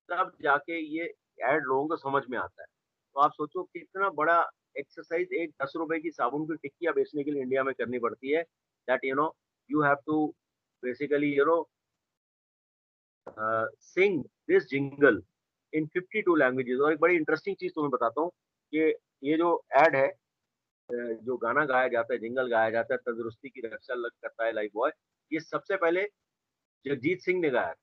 तब जाके ये ऐड लोगों को समझ में आता है। तो आप सोचो कितना बड़ा एक्सरसाइज एक 10 रुपए की साबुन की टिक्कियां बेचने के लिए इंडिया में करनी पड़ती है। That you have to basically sing this jingle in 52 languages. और एक बड़ी इंटरेस्टिंग चीज तुम्हें बताता हूँ कि ये जो एड है, जो गाना गाया जाता है, जिंगल गाया जाता है, तंदुरुस्ती की रक्षा लग करता है लाइफ बॉय, ये सबसे पहले जगजीत सिंह ने गाया,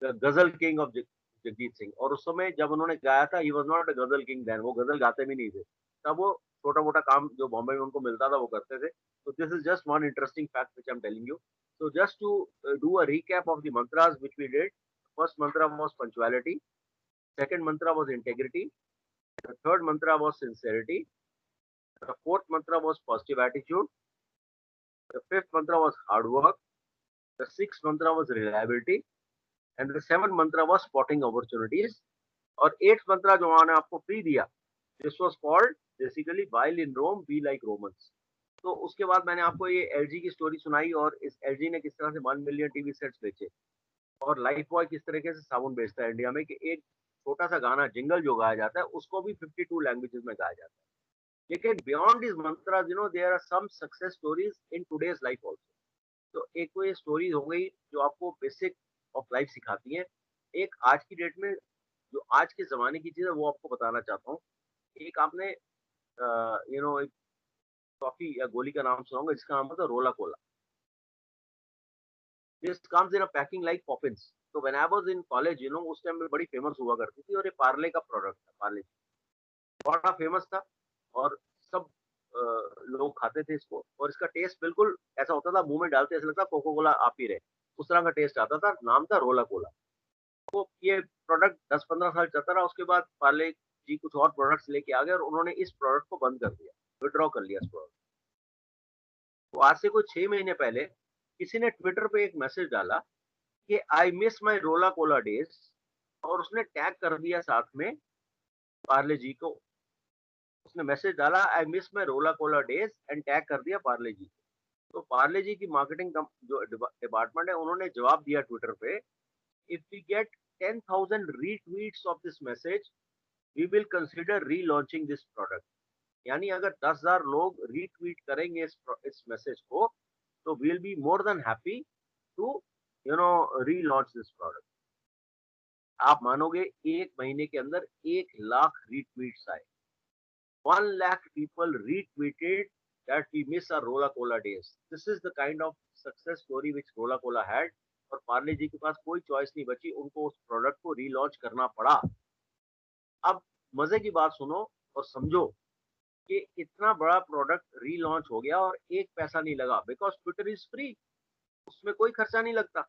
गजल किंग ऑफ जगजीत सिंह। और उस समय जब उन्होंने गाया था, ही वॉज नॉट अ गजल किंग देन, वो गजल गाते भी नहीं थे तब। वो छोटा मोटा काम जो बॉम्बे में उनको मिलता था वो करते थे। तो this is just one interesting fact which I am telling you. So just to do a recap of the mantras which we did, first mantra was punctuality, second mantra was integrity, the third mantra was sincerity, the fourth mantra was positive attitude, the fifth mantra was hard work, the sixth mantra was reliability, and the seventh mantra was spotting opportunities. और eighth mantra जो मैंने आपको free दिया, this was called basically while in Rome be like Romans. तो उसके बाद मैंने आपको ये एलजी की स्टोरी सुनाई, और इस एलजी ने किस तरह से 1 मिलियन टीवी सेट्स बेचे, और लाइफ बॉय किस तरीके से साबुन बेचता है इंडिया में, कि एक छोटा सा गाना जिंगल जो गाया जाता है उसको भी 52 लैंग्वेजेस में गाया जाता है। लेकिन beyond this mantras there are some success stories in today's life also. तो एक तो ये स्टोरी हो गई जो आपको बेसिक ऑफ लाइफ सिखाती है। एक आज की डेट में जो आज के जमाने की चीज है वो आपको बताना चाहता हूँ। एक आपने एक टॉफी या गोली का नाम सुनाऊंगा जिसका नाम था Rola Cola. This comes in a packing like Poppins. तो when I was in college उस टाइम में बड़ी फेमस हुआ करती थी और ये पार्ले का प्रोडक्ट था. पार्ले बड़ा फेमस था और सब लोग खाते थे इसको और इसका टेस्ट बिल्कुल ऐसा होता था, मुंह में डालते ऐसा लगता कोको कोला आप ही रहे, उस तरह का टेस्ट आता था. नाम था रोला कोला. तो ये प्रोडक्ट 10-15 साल चलता रहा. उसके बाद पार्ले जी कुछ और प्रोडक्ट्स लेके आ गए और उन्होंने इस प्रोडक्ट को बंद कर दिया, विड्रॉ कर लिया इस प्रोडक्ट. तो आज से कुछ 6 महीने पहले किसी ने ट्विटर पे एक मैसेज डाला कि आई मिस माई रोला कोला डेज और उसने टैग कर दिया साथ में पार्ले जी को. उसने मैसेज डाला आई मिस माई रोला कोला डेज एंड टैग कर दिया पार्ले जी. तो पार्ले जी की मार्केटिंग जो डिपार्टमेंट है उन्होंने जवाब दिया ट्विटर पे, if we get 10,000 retweets of this message we will consider relaunching this product. यानी अगर 10,000 लोग रीट्वीट करेंगे इस मैसेज को तो we will be more than happy to relaunch this product. आप मानोगे एक महीने के अंदर 1,00,000 रीट्वीट्स आए. 1 lakh people retweeted that we miss our Rola Cola days. This is the kind of success story which Rola Cola had. और पार्ले जी के पास कोई चॉइस नहीं बची, उनको उस प्रोडक्ट को रीलॉन्च करना पड़ा. अब मजे की बात सुनो और समझो कि इतना बड़ा प्रोडक्ट रीलॉन्च हो गया और एक पैसा नहीं लगा, बिकॉज ट्विटर इज फ्री. उसमें कोई खर्चा नहीं लगता.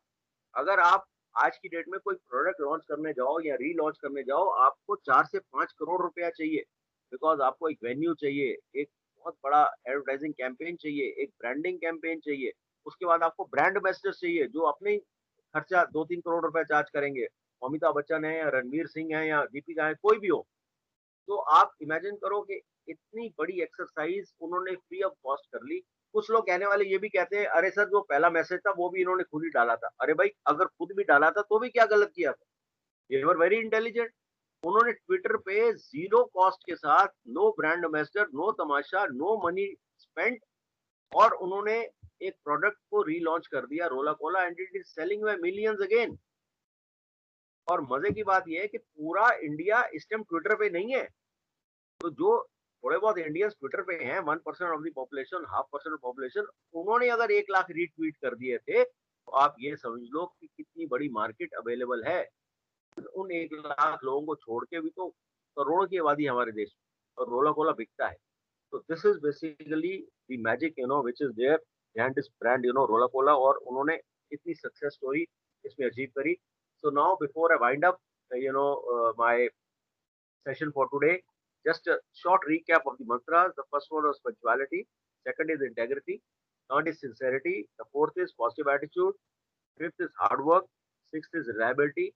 अगर आप आज की डेट में कोई प्रोडक्ट लॉन्च करने जाओ या रीलॉन्च करने जाओ, आपको 4 से 5 करोड़ रुपया चाहिए, बिकॉज आपको एक वेन्यू चाहिए, एक बहुत बड़ा एडवर्टाइजिंग कैंपेन चाहिए, एक ब्रांडिंग कैंपेन चाहिए, उसके बाद आपको ब्रांड एम्बेसडर चाहिए जो अपने खर्चा 2-3 करोड़ रुपया चार्ज करेंगे. अमिताभ बच्चन है या रणवीर सिंह है या दीपिका है, कोई भी हो. तो आप इमेजिन करो कि इतनी बड़ी एक्सरसाइज उन्होंने फ्री ऑफ कॉस्ट कर ली. कुछ लोग कहने वाले ये भी कहते हैं अरे सर जो पहला मैसेज था वो भी इन्होंने खुद ही डाला था. अरे भाई अगर खुद भी डाला था तो भी क्या गलत किया था. ये वर वेरी इंटेलिजेंट. उन्होंने ट्विटर पे जीरो कॉस्ट के साथ, नो ब्रांड एम्बेसडर, नो तमाशा, नो मनी स्पेंट, और उन्होंने एक प्रोडक्ट को रीलॉन्च कर दिया रोला Cola and it is selling by millions again. और मजे की बात यह है कि पूरा इंडिया इस टाइम ट्विटर पे नहीं है. तो जो थोड़े बहुत इंडियंस ट्विटर पे हैं, 1% of the population, 0.5% of population, उन्होंने अगर 1,00,000 रीट्वीट कर दिए थे तो आप ये समझ लो कि कितनी बड़ी मार्केट अवेलेबल है. उन 1,00,000 लोगों को छोड़ के भी तो करोड़ों की आबादी हमारे देश में और रोला कोला बिकता है. तो this is basically the magic which is there behind this brand Rola Cola. और उन्होंने इतनी सक्सेस स्टोरी इसमें अचीव करी. So now before I wind up my session for today, just a short recap of the mantras. The first one was punctuality, second is integrity, third is sincerity, the fourth is positive attitude, fifth is hard work, sixth is reliability,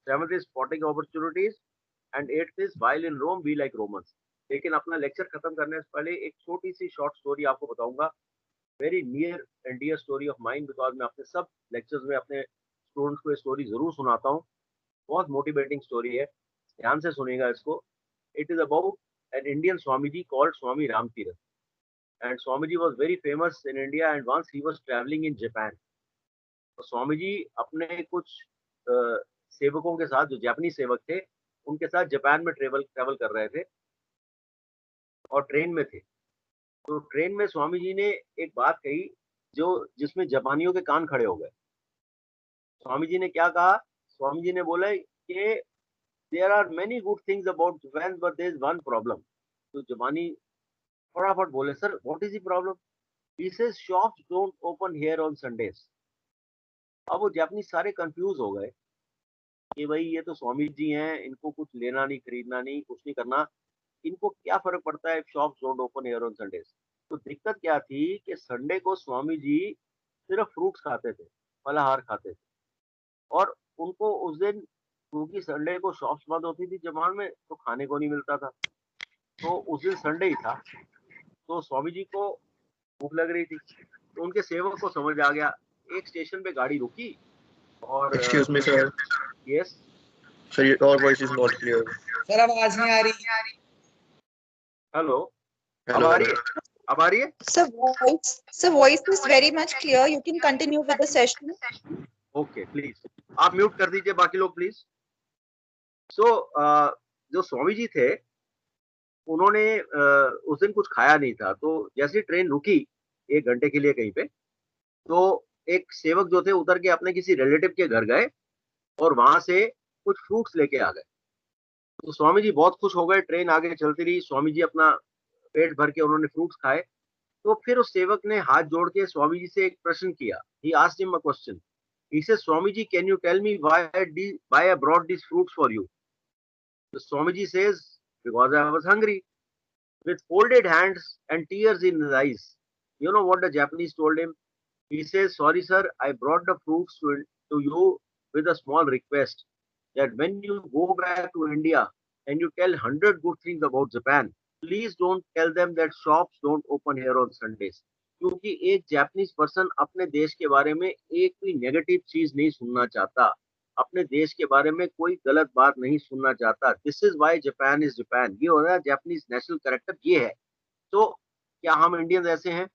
seventh is spotting opportunities, and eighth is while in Rome be like Romans. लेकिन अपना lecture खत्म करने से पहले एक छोटी सी short story आपको बताऊंगा, very near and dear story of mind, because मैं अपने सब लेक्चर्स में अपने स्टूडेंट्स को ये स्टोरी जरूर सुनाता हूँ. बहुत मोटिवेटिंग स्टोरी है, ध्यान से सुनिएगा इसको. It is about an Indian Swamiji called Swami Ramtirath. And Swamiji was very famous in India and once he was traveling in Japan. तो स्वामीजी अपने कुछ सेवकों के साथ, जो जापानी सेवक थे, उनके साथ जापान में ट्रेवल कर रहे थे और ट्रेन में थे. तो ट्रेन में स्वामी जी ने एक बात कही जिसमें जापानियों के कान खड़े हो गए. स्वामी जी ने क्या कहा? स्वामी जी ने बोला कि there are many good things about Japan, but there is one problem. तो जापानी फटाफट बोले, sir what is the problem? He says shops don't open here on Sundays. अब वो जापानी सारे कंफ्यूज हो गए कि भाई ये तो स्वामी जी हैं, इनको कुछ लेना नहीं, खरीदना नहीं, कुछ नहीं करना, इनको क्या फर्क पड़ता है shops don't open here on Sundays. तो दिक्कत क्या थी कि संडे को स्वामी जी सिर्फ फ्रूट्स खाते थे, फलाहार खाते थे, और उनको उस दिन क्योंकि संडे को शॉप्स बंद होती थी जापान में तो खाने को नहीं मिलता था. तो उस दिन संडे ही था, तो स्वामी जी को भूख लग रही थी, तो उनके सेवक को समझ आ गया. एक स्टेशन पे गाड़ी रुकी और Excuse me, sir. Yes Sir, your voice is not clear. Sir आवाज नहीं आ रही. Hello, Hello. अब आ रही है? Sir, voice is very much clear. You can continue with the session. Okay please, आप म्यूट कर दीजिए, बाकी लोग प्लीज. सो जो स्वामी जी थे उन्होंने उस दिन कुछ खाया नहीं था, तो जैसे ट्रेन रुकी 1 घंटे के लिए कहीं पे, तो एक सेवक जो थे उतर के अपने किसी रिलेटिव के घर गए और वहां से कुछ फ्रूट्स लेके आ गए। तो स्वामी जी बहुत खुश हो गए, ट्रेन आगे चलती रही, स्वामी जी अपना पेट भर के उन्होंने फ्रूट्स खाए। तो फिर उस सेवक ने हाथ जोड़ के स्वामी जी से एक प्रश्न किया। He asked him a question. He said, Swami ji, can you tell me why I brought this fruits for you? तो Swami ji says, because I was hungry, with folded hands and tears in his eyes. You know what the Japanese told him? He says, sorry sir, I brought the fruits to you with a small request that when you go back to India and you tell 100 good things about Japan, please don't tell them that shops don't open here on Sundays. क्योंकि एक Japanese person अपने देश के बारे में एक भी negative चीज नहीं सुनना चाहता, अपने देश के बारे में कोई गलत बात नहीं सुनना चाहता। This is why Japan is Japan. ये हो रहा है जापानीज नेशनल कैरेक्टर, ये है। तो क्या हम इंडियंस ऐसे हैं?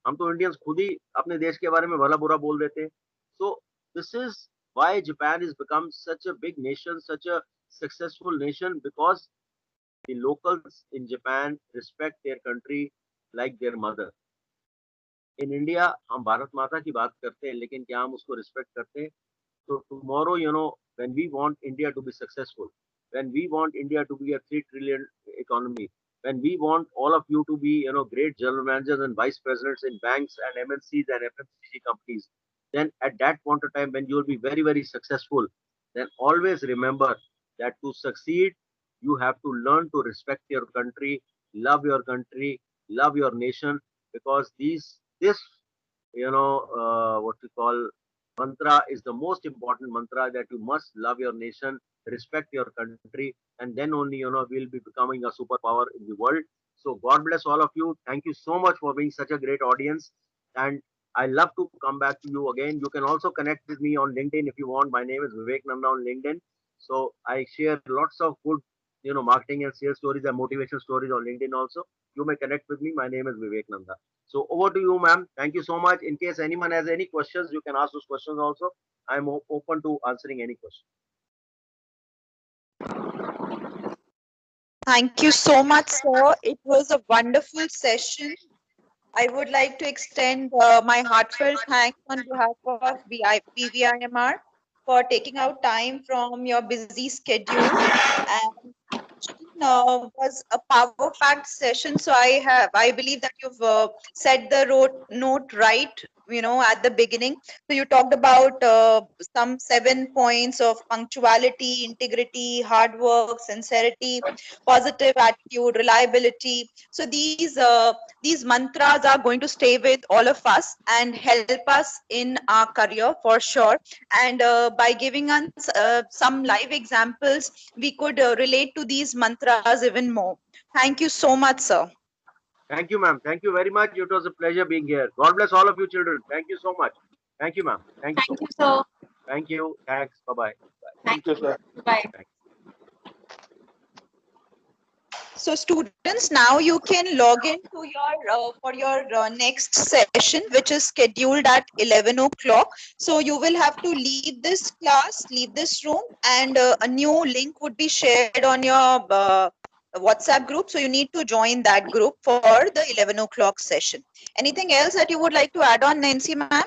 हम तो इंडियंस खुद ही अपने देश के बारे में भला बुरा बोल देते हैं। So this is why Japan is become such a big nation, such a successful nation, because the locals in Japan respect their country like their mother. In India हम भारत माता की बात करते हैं, लेकिन क्या हम उसको रिस्पेक्ट करते हैं? So tomorrow, when we want India to be successful, when we want India to be a 3 trillion economy, when we want all of you to be, great general managers and vice presidents in banks and MNCs and FMCG companies, then at that point of time, when you will be very, very successful, then always remember that to succeed, you have to learn to respect your country, love your nation, because this, what we call mantra is the most important mantra, that you must love your nation, respect your country, and then only we'll be becoming a superpower in the world. So God bless all of you. Thank you so much for being such a great audience, and I love to come back to you again. You can also connect with me on LinkedIn if you want. My name is Vivek Nanda on LinkedIn. So I share lots of good marketing and sales stories and motivation stories on LinkedIn also. You may connect with me. My name is Vivek Nanda. So over to you, ma'am. Thank you so much. In case anyone has any questions, you can ask those questions also. I'm open to answering any question. Thank you so much, sir. It was a wonderful session. I would like to extend my heartfelt thanks on behalf of BVIMR for taking out time from your busy schedule. And was a power-packed session. So I believe that you've set the note right, at the beginning. So you talked about some 7 points of punctuality, integrity, hard work, sincerity, positive attitude, reliability. So these mantras are going to stay with all of us and help us in our career for sure. And by giving us some live examples, we could relate to these mantras even more. Thank you so much, sir. Thank you, ma'am. Thank you very much. It was a pleasure being here. God bless all of you children. Thank you so much. Thank you, ma'am. Thank you so much. sir. Thank you. Thanks. Bye-bye. Thank you, sir. Bye. So students, now you can log in to your for your next session, which is scheduled at 11 o'clock. So you will have to leave this class, leave this room, and a new link would be shared on your WhatsApp group. So you need to join that group for the 11 o'clock session. Anything else that you would like to add on, Nancy ma'am?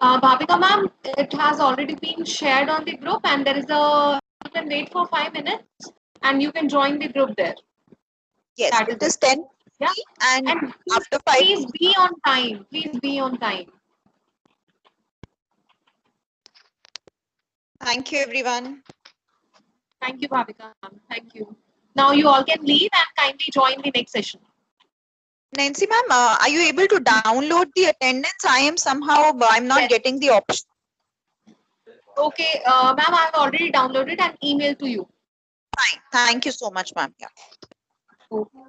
Bhavika ma'am, it has already been shared on the group, and there is you can wait for 5 minutes and you can join the group there. Yes, That it is is 10 Yeah. and And after 5. please be on time. Please be on time. Thank you, everyone. Thank you, Bhavika ma'am. Thank you. Now you all can leave and kindly join the next session. Nancy ma'am, are you able to download the attendance? I am somehow, I'm not Yes. getting the option. Okay, ma'am, I have already downloaded and emailed to you. Fine. Thank you so much, ma'am. Yeah. Okay.